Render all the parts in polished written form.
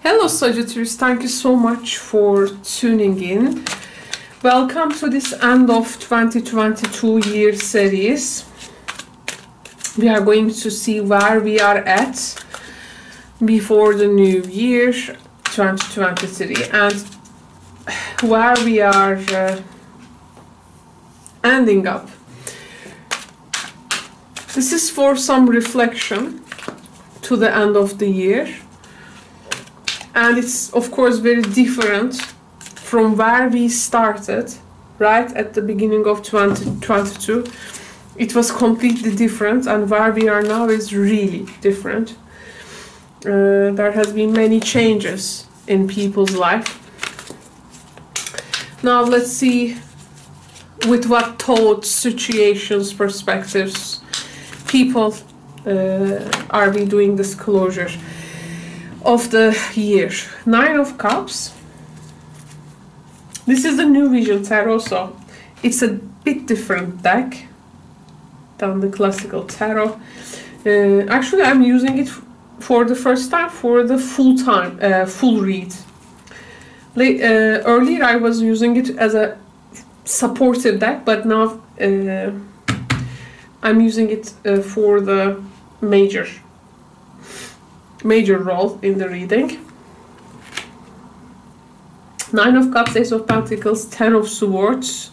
Hello Sagittarius, thank you so much for tuning in. Welcome to this end of 2022 year series. We are going to see where we are at before the new year 2023 and where we are ending up. This is for some reflection to the end of the year. And it's of course very different from where we started, right at the beginning of 2022. It was completely different, and where we are now is really different. There has been many changes in people's life. Now let's see with what thoughts, situations, perspectives, people are we doing this closure of the year. Nine of Cups. This is the New Vision Tarot, so it's a bit different deck than the classical tarot. Actually, I'm using it for the first time for the full read. Earlier, I was using it as a supportive deck, but now I'm using it for the major role in the reading. Nine of Cups, Ace of Pentacles, Ten of Swords,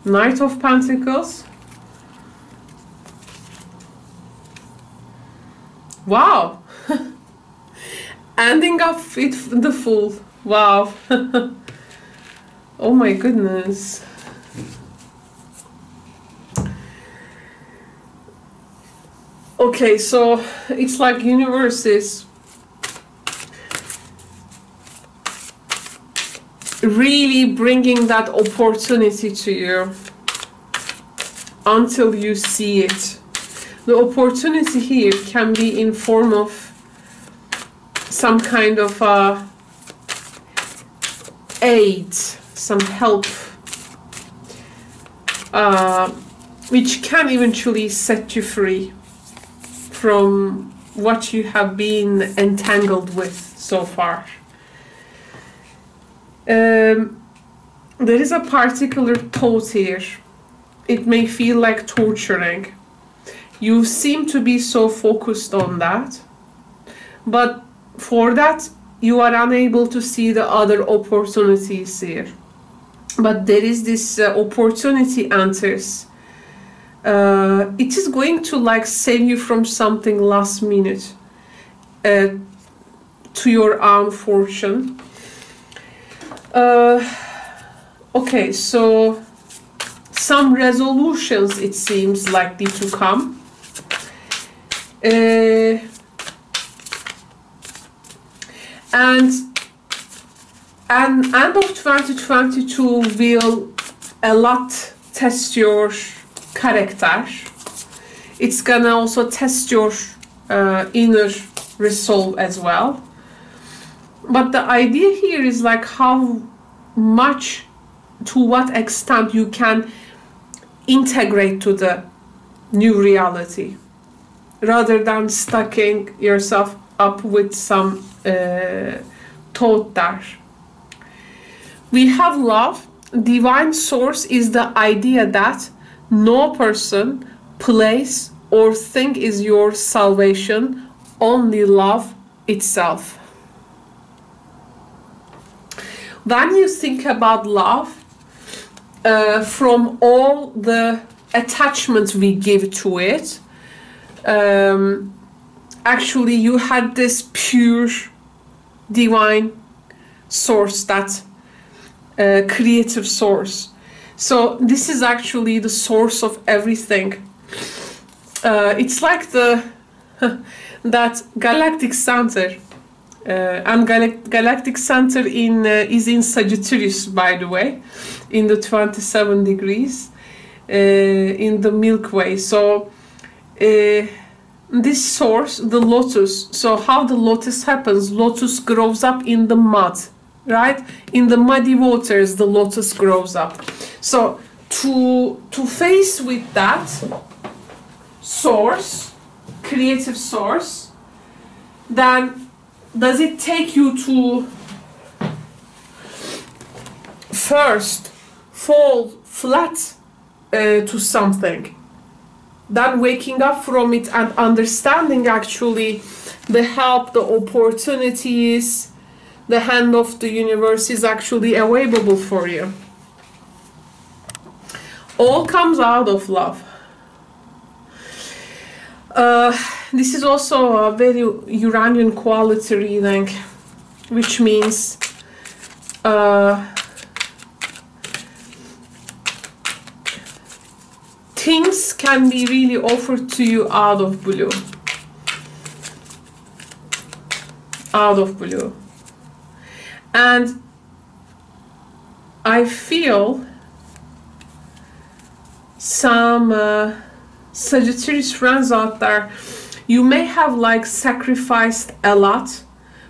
Knight of Pentacles. Wow. Ending up with the Fool. Wow. Oh my goodness. Okay, so it's like universe is really bringing that opportunity to you until you see it. The opportunity here can be in form of some kind of aid, some help, which can eventually set you free from what you have been entangled with so far. There is a particular thought here. It may feel like torturing. You seem to be so focused on that, but for that you are unable to see the other opportunities here. But there is this opportunity enters. It is going to like save you from something last minute to your own fortune. Okay, so some resolutions it seems likely to come. And end of 2022 will a lot test your character. It's gonna also test your inner resolve as well. But the idea here is like how much, to what extent you can integrate to the new reality rather than stacking yourself up with some thought there. We have love. Divine source is the idea that no person, place, or thing is your salvation, only love itself. When you think about love, from all the attachments we give to it, actually you had this pure divine source, that creative source. So this is actually the source of everything. It's like the that galactic center, and galactic center is in Sagittarius, by the way, in the 27 degrees in the Milky Way. So this source, the lotus. So how the lotus happens? Lotus grows up in the mud, right? In the muddy waters, the lotus grows up. So to face with that source, creative source, then does it take you to first fall flat to something, then waking up from it and understanding actually the help, the opportunities, the hand of the universe is actually available for you. All comes out of love. This is also a very Uranian quality reading, which means things can be really offered to you out of blue. Out of blue. And I feel some Sagittarius friends out there, you may have like sacrificed a lot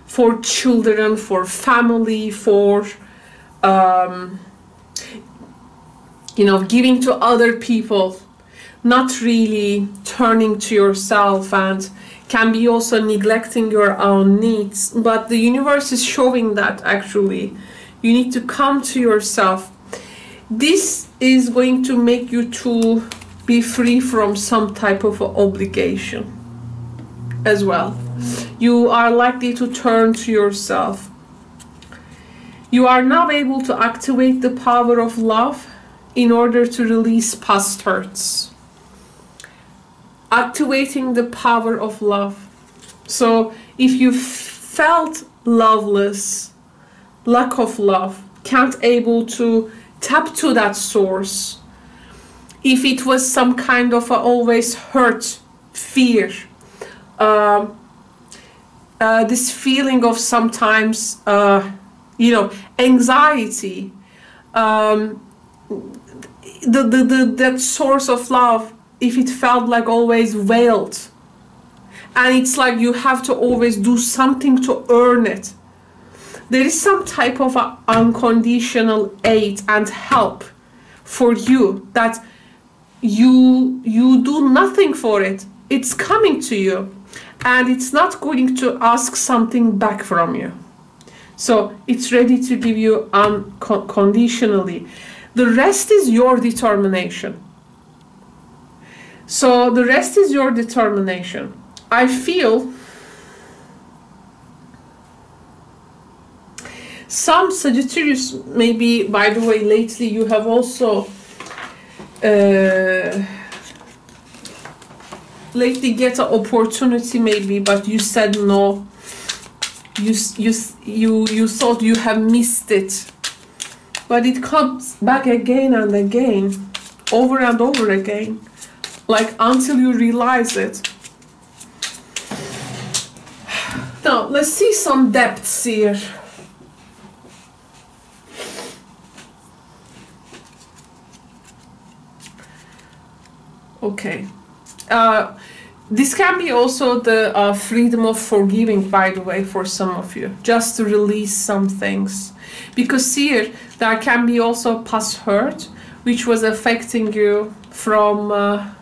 for children, for family, for you know, giving to other people, not really turning to yourself, and can be also neglecting your own needs. But the universe is showing that actually you need to come to yourself. This is going to make you to be free from some type of obligation as well. You are likely to turn to yourself. You are now able to activate the power of love in order to release past hurts. Activating the power of love. So if you felt loveless, lack of love, can't able to tap to that source, if it was some kind of always hurt, fear, this feeling of sometimes you know, anxiety, that source of love, if it felt like always veiled, and it's like you have to always do something to earn it, there is some type of unconditional aid and help for you that you do nothing for it. It's coming to you, and it's not going to ask something back from you. So it's ready to give you unconditionally. The rest is your determination. So the rest is your determination. I feel some Sagittarius, maybe, by the way, lately you have also lately get an opportunity maybe, but you said no. You thought you have missed it, but it comes back again and again, over and over again, like until you realize it. Now let's see some depths here. Okay. This can be also the freedom of forgiving, by the way, for some of you, just to release some things. Because here, there can be also past hurt, which was affecting you from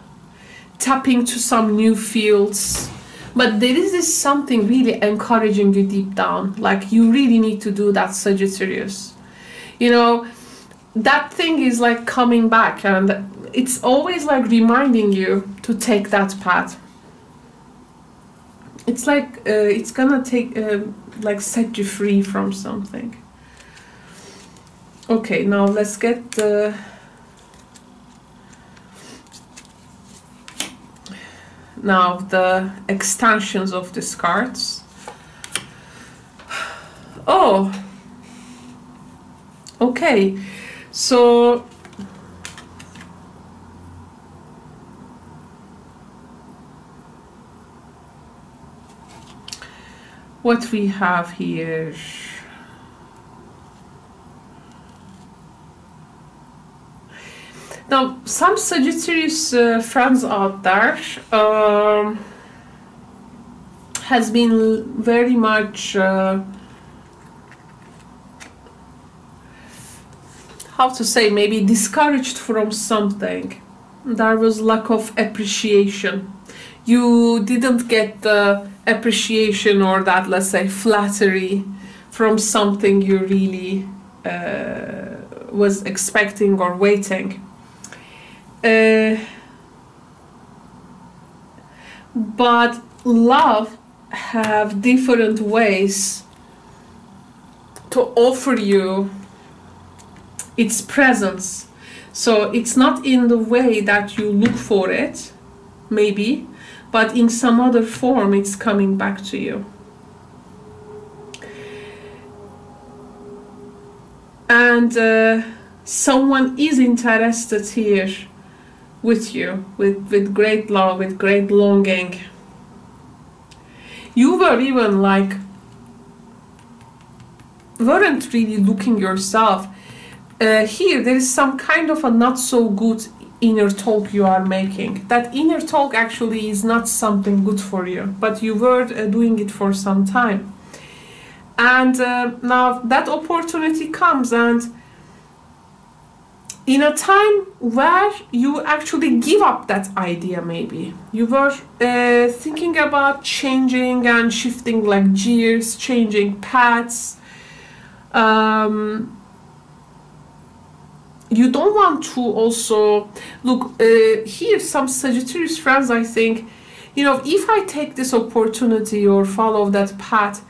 tapping to some new fields. But there is something really encouraging you deep down, like you really need to do that, Sagittarius. You know, that thing is like coming back, and it's always like reminding you to take that path. It's like it's gonna take like set you free from something. Okay, now let's get the extensions of these cards. Oh, okay, so what we have here. Now, some Sagittarius friends out there has been very much, how to say, maybe discouraged from something. There was lack of appreciation. You didn't get the appreciation or that, let's say, flattery from something you really was expecting or waiting. But love have different ways to offer you its presence. So it's not in the way that you look for it, maybe, but in some other form it's coming back to you. And someone is interested here with you, with great love, with great longing. You were even like, weren't really looking yourself. Here there is some kind of a not so good inner talk you are making. That inner talk actually is not something good for you, but you were doing it for some time. And now that opportunity comes, and in a time where you actually give up that idea, maybe you were thinking about changing and shifting like gears, changing paths. You don't want to also look here. Some Sagittarius friends, I think, you know, if I take this opportunity or follow that path,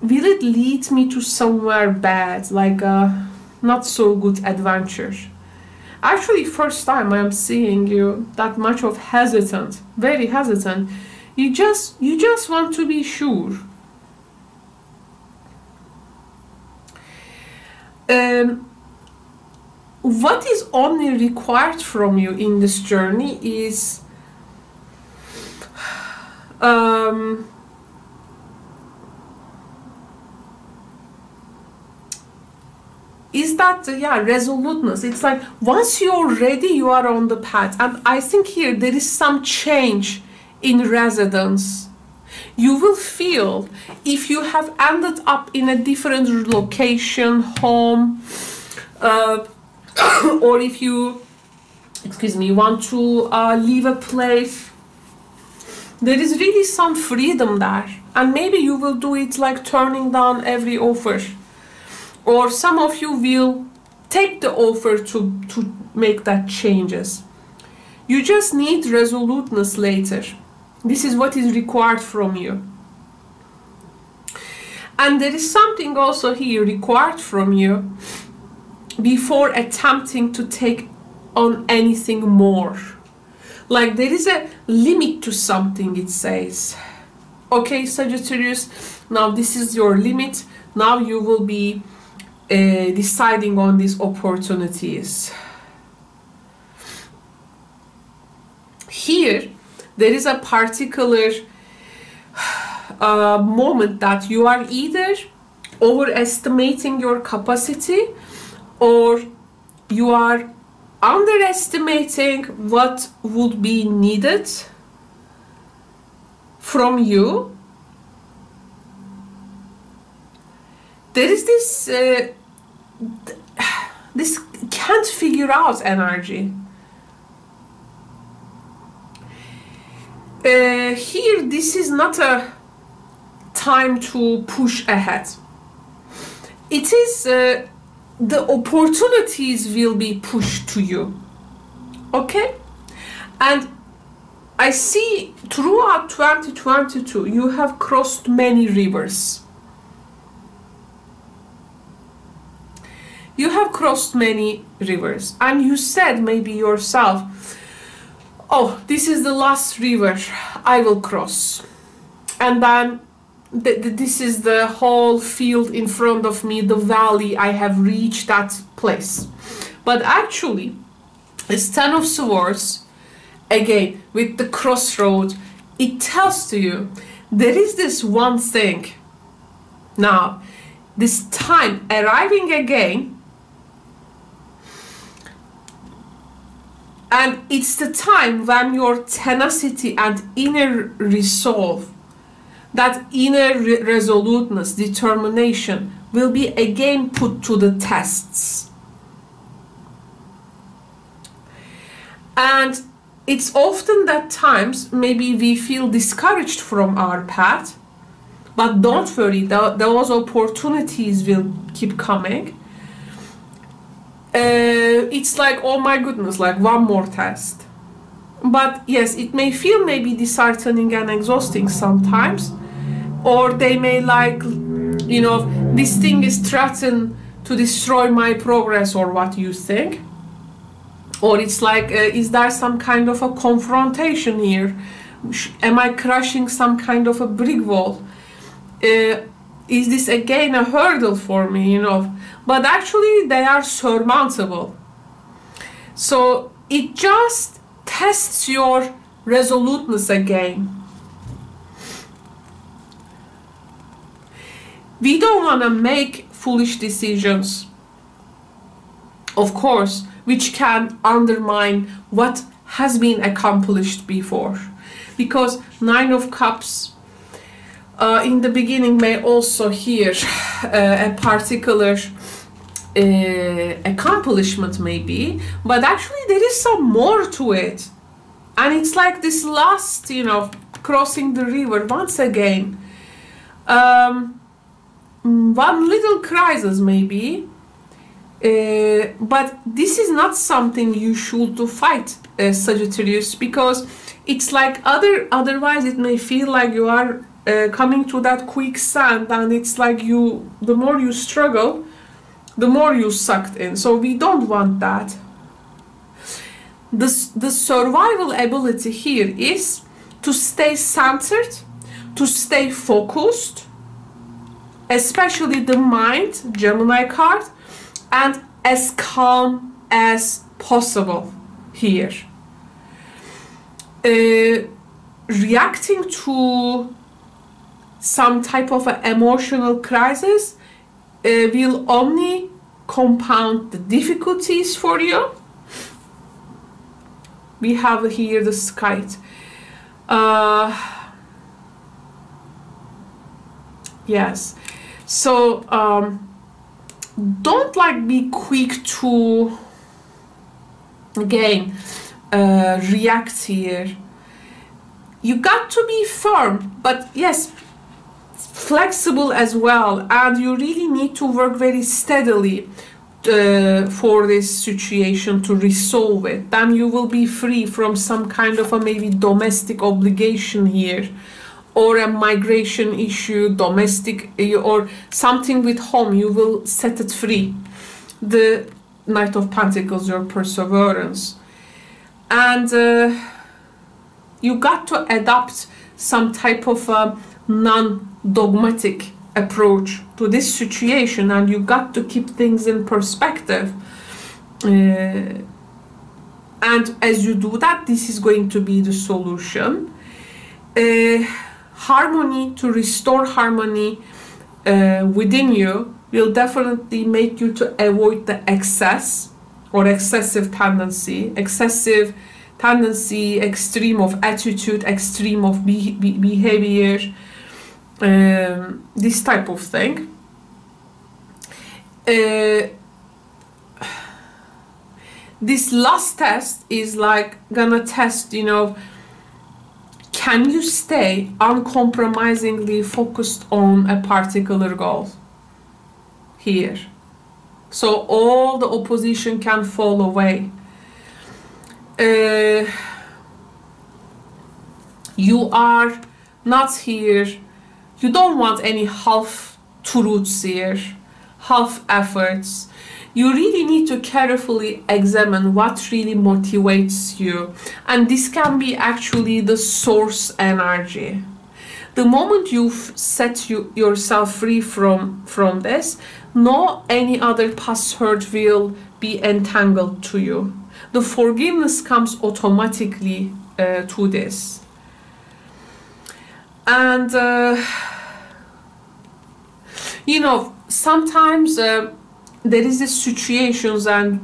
will it lead me to somewhere bad, like a not so good adventure? Actually, first time I'm seeing you that much of hesitant, very hesitant. You just want to be sure. What is only required from you in this journey is that resoluteness. It's like once you're ready, you are on the path. And I think here there is some change in residence. You will feel if you have ended up in a different location, home, or if you, want to leave a place, there is really some freedom there. And maybe you will do it like turning down every offer. Or some of you will take the offer to make that changes. You just need resoluteness later. This is what is required from you. And there is something also here required from you before attempting to take on anything more. Like there is a limit to something, it says. Okay, Sagittarius, now this is your limit. Now you will be deciding on these opportunities. Here, there is a particular moment that you are either overestimating your capacity or you are underestimating what would be needed from you. There is this can't figure out energy. Here, this is not a time to push ahead. It is the opportunities will be pushed to you. Okay? And I see throughout 2022, you have crossed many rivers. You have crossed many rivers, and you said maybe yourself, oh, this is the last river I will cross. And then this is the whole field in front of me, the valley, I have reached that place. But actually, it's 10 of Swords, again, with the crossroad, it tells to you, there is this one thing. Now, this time arriving again, and it's the time when your tenacity and inner resolve, that inner resoluteness, determination, will be again put to the tests. And it's often that times maybe we feel discouraged from our path, but don't worry, those opportunities will keep coming. It's like, oh my goodness, like one more test. But yes, it may feel maybe disheartening and exhausting sometimes, or they may like, you know, this thing is threatened to destroy my progress, or what you think. Or it's like, is there some kind of a confrontation here? Am I crushing some kind of a brick wall? Is this again a hurdle for me, you know? But actually they are surmountable. So it just tests your resoluteness again. We don't want to make foolish decisions, of course, which can undermine what has been accomplished before. Because Nine of Cups in the beginning may also hear a particular accomplishment maybe, but actually there is some more to it. And it's like this last, you know, crossing the river once again. One little crisis maybe, but this is not something you should to fight, Sagittarius, because it's like otherwise it may feel like you are coming to that quicksand, and it's like the more you struggle, the more you sucked in. So we don't want that. The survival ability here is to stay centered, to stay focused, especially the mind, Gemini card, and as calm as possible here. Reacting to some type of an emotional crisis will only compound the difficulties for you. We have here the kite. Yes. So don't like be quick to again react here. You got to be firm, but yes, flexible as well, and you really need to work very steadily for this situation to resolve it. Then you will be free from some kind of a maybe domestic obligation here, or a migration issue, domestic, or something with home. You will set it free. The Knight of Pentacles, your perseverance. And you got to adopt some type of a non-dogmatic approach to this situation, and you got to keep things in perspective. And as you do that, this is going to be the solution. Harmony, to restore harmony within you, will definitely make you to avoid the excess or excessive tendency, extreme of attitude, extreme of behavior, this type of thing. This last test is like gonna test, you know, can you stay uncompromisingly focused on a particular goal here? So all the opposition can fall away. You are not here, you don't want any half truths here, half efforts. You really need to carefully examine what really motivates you, and this can be actually the source energy. The moment you've set yourself free from this, no any other past hurt will be entangled to you. The forgiveness comes automatically to this. And you know, sometimes there is these situations and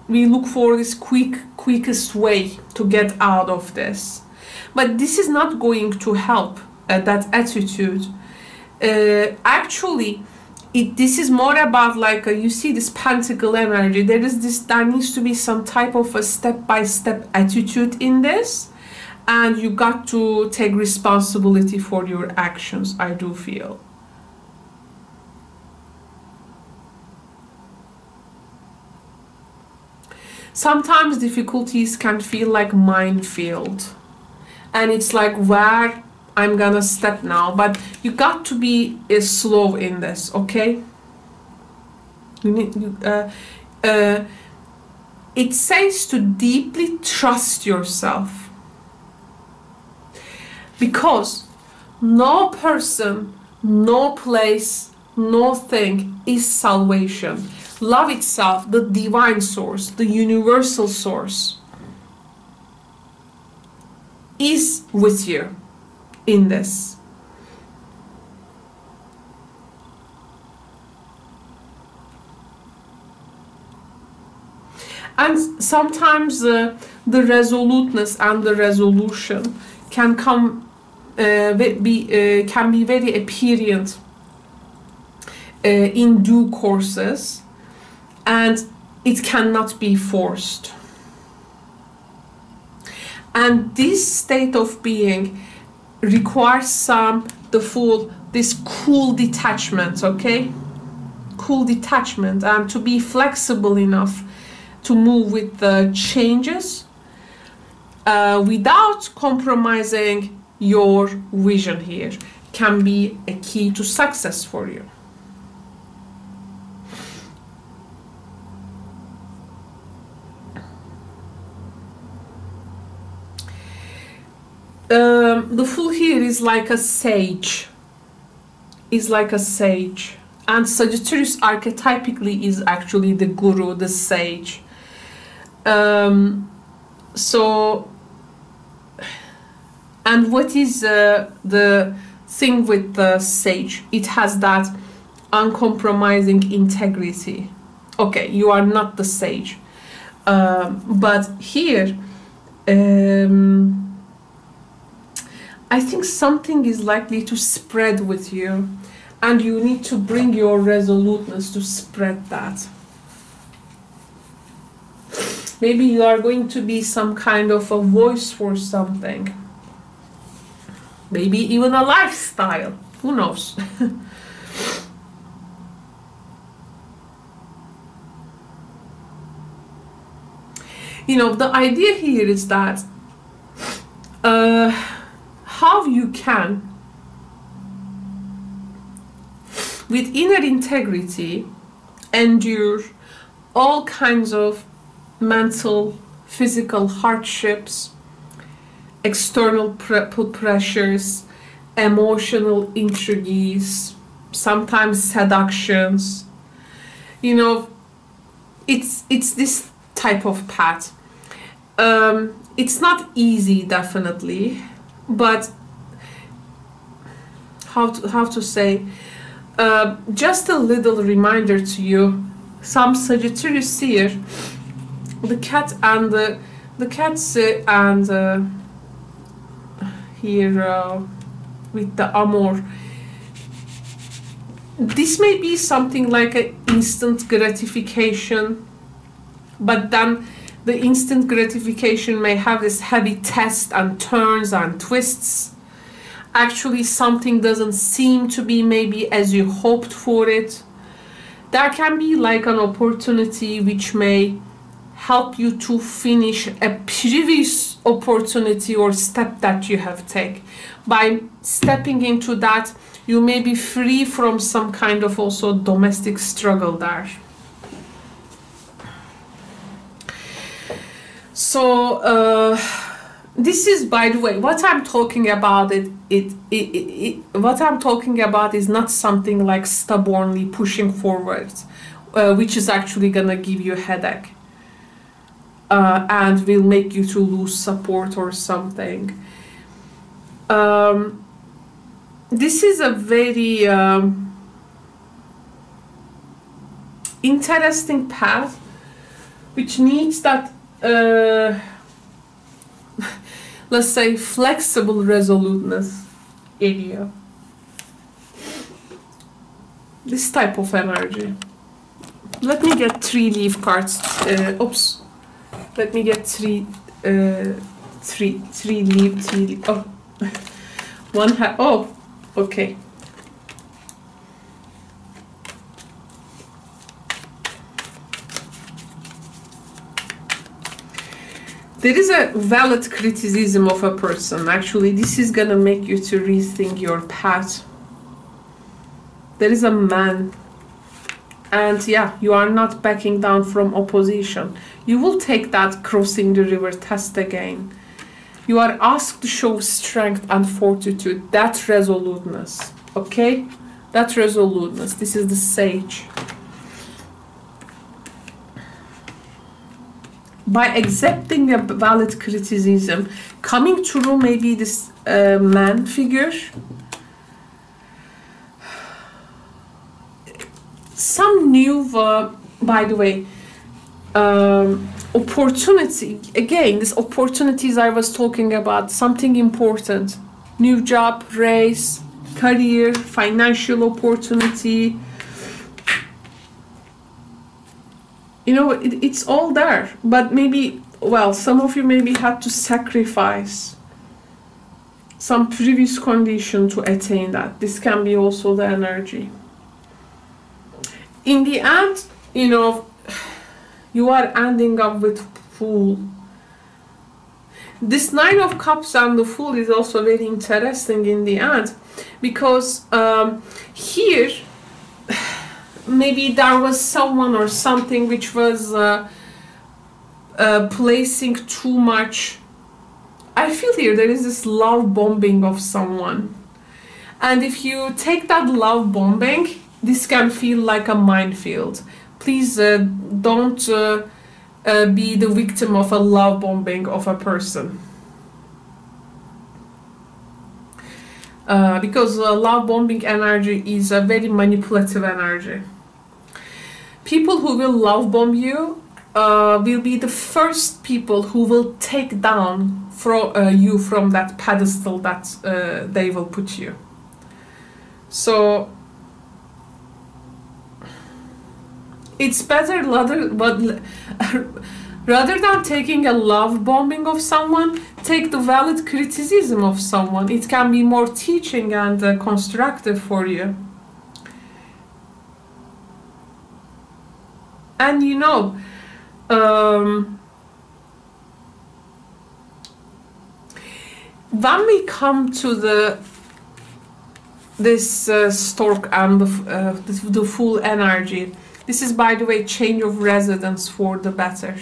we look for this quickest way to get out of this, but this is not going to help that attitude. Actually, this is more about like you see this pentacle energy. There needs to be some type of a step-by-step attitude in this, and you got to take responsibility for your actions, I do feel. Sometimes difficulties can feel like minefield, and it's like where I'm gonna step now, but you got to be slow in this, okay? You need it says to deeply trust yourself, because no person, no place, no thing is salvation. Love itself, the divine source, the universal source, is with you in this. And sometimes the resoluteness and the resolution can come can be very apparent in due courses, and it cannot be forced. And this state of being requires this cool detachment, okay? Cool detachment, and to be flexible enough to move with the changes without compromising your vision here can be a key to success for you. The Fool here is like a sage. And Sagittarius archetypically is actually the guru, the sage. So, and what is the thing with the sage? It has that uncompromising integrity. Okay, you are not the sage, but here I think something is likely to spread with you, and you need to bring your resoluteness to spread that. Maybe you are going to be some kind of a voice for something. Maybe even a lifestyle. Who knows? You know, the idea here is that how you can, with inner integrity, endure all kinds of mental, physical hardships, external pressures, emotional intrigues, sometimes seductions. You know, it's this type of path. It's not easy, definitely, but how to say, just a little reminder to you. Some Sagittarius here, the cat and the cats and here with the amour. This may be something like an instant gratification, but then the instant gratification may have this heavy test and turns and twists. Actually, something doesn't seem to be maybe as you hoped for it. There can be like an opportunity which may help you to finish a previous opportunity or step that you have taken. By stepping into that, you may be free from some kind of also domestic struggle there. So this is, by the way, what I'm talking about. What I'm talking about is not something like stubbornly pushing forward, which is actually gonna give you a headache and will make you to lose support or something. This is a very interesting path which needs that let's say flexible resoluteness area. this type of energy. Let me get 3 leaf cards. Oops. Let me get three leaf. Oh, oh, okay. There is a valid criticism of a person. Actually, this is gonna make you to rethink your path. There is a man, and yeah, you are not backing down from opposition. You will take that crossing the river test again. You are asked to show strength and fortitude, that resoluteness, okay? That resoluteness. This is the Sage. By accepting a valid criticism, coming through maybe this man figure, some new, by the way, opportunity, again, these opportunities I was talking about, something important, new job, raise, career, financial opportunity, you know, it's all there, but maybe, well, some of you maybe had to sacrifice some previous condition to attain that. This can be also the energy. In the end, you know, you are ending up with Fool. This 9 of Cups and the Fool is also very interesting in the end, because here, maybe there was someone or something which was placing too much. I feel here there is this love bombing of someone. And if you take that love bombing, this can feel like a minefield. Please don't be the victim of a love bombing of a person. Because love bombing energy is a very manipulative energy. People who will love bomb you will be the first people who will take down you from that pedestal that they will put you. So it's better rather than taking a love bombing of someone, take the valid criticism of someone. It can be more teaching and constructive for you. And you know, when we come to this stork and the Fool energy, this is, by the way, change of residence for the better.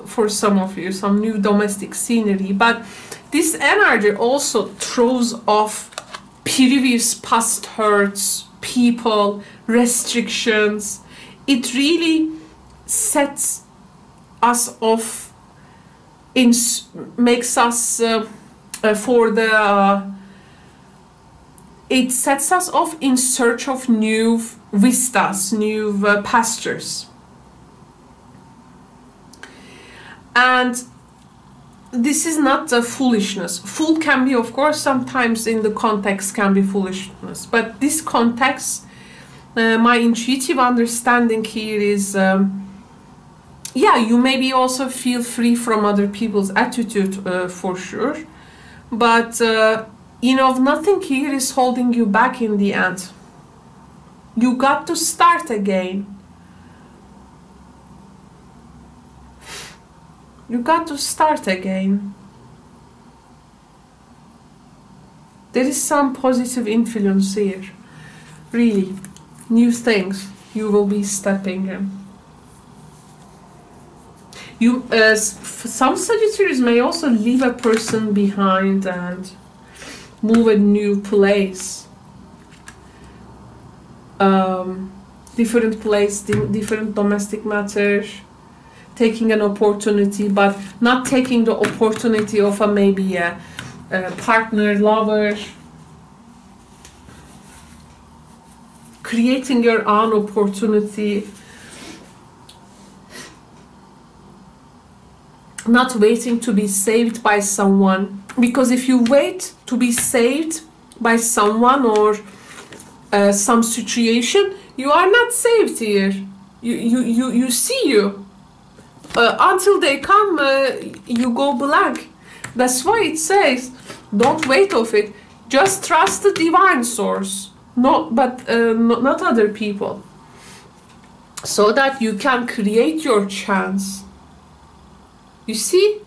For some of you, some new domestic scenery, but this energy also throws off previous past hurts, people, restrictions. It really sets us off, makes us it sets us off in search of new vistas, new pastures. And this is not a foolishness. Fool can be, of course, sometimes in the context can be foolishness, but this context, my intuitive understanding here is, yeah, you maybe also feel free from other people's attitude for sure, but you know, nothing here is holding you back in the end. You got to start again. You got to start again. There is some positive influence here. Really. New things you will be stepping in. You, some Sagittarius may also leave a person behind and move a new place. Different place, different domestic matters. Taking an opportunity, but not taking the opportunity of maybe a partner, lover. Creating your own opportunity. Not waiting to be saved by someone. Because if you wait to be saved, by someone or some situation, you are not saved here. You see you. Until they come, you go blank. That's why it says, don't wait of it. Just trust the divine source, not other people, so that you can create your chance. You see?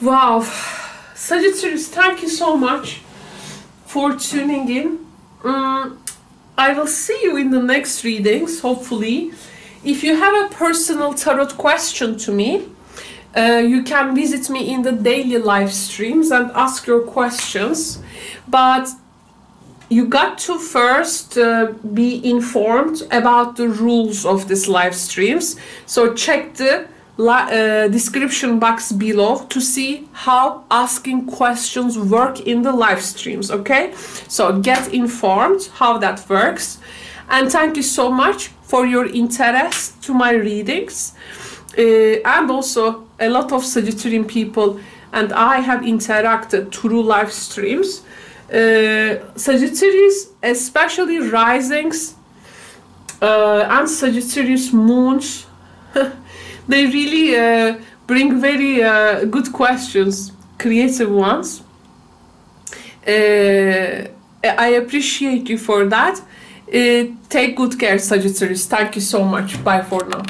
Wow. Sagittarius, thank you so much for tuning in. I will see you in the next readings, hopefully. If you have a personal tarot question to me, you can visit me in the daily live streams and ask your questions. But you got to first be informed about the rules of this live streams. So check the description box below to see how asking questions work in the live streams, okay? So get informed how that works. And thank you so much for your interest to my readings. And also a lot of Sagittarian people and I have interacted through live streams. Sagittarius, especially risings and Sagittarius moons, they really bring very good questions, creative ones. I appreciate you for that. Take good care, Sagittarius. Thank you so much. Bye for now.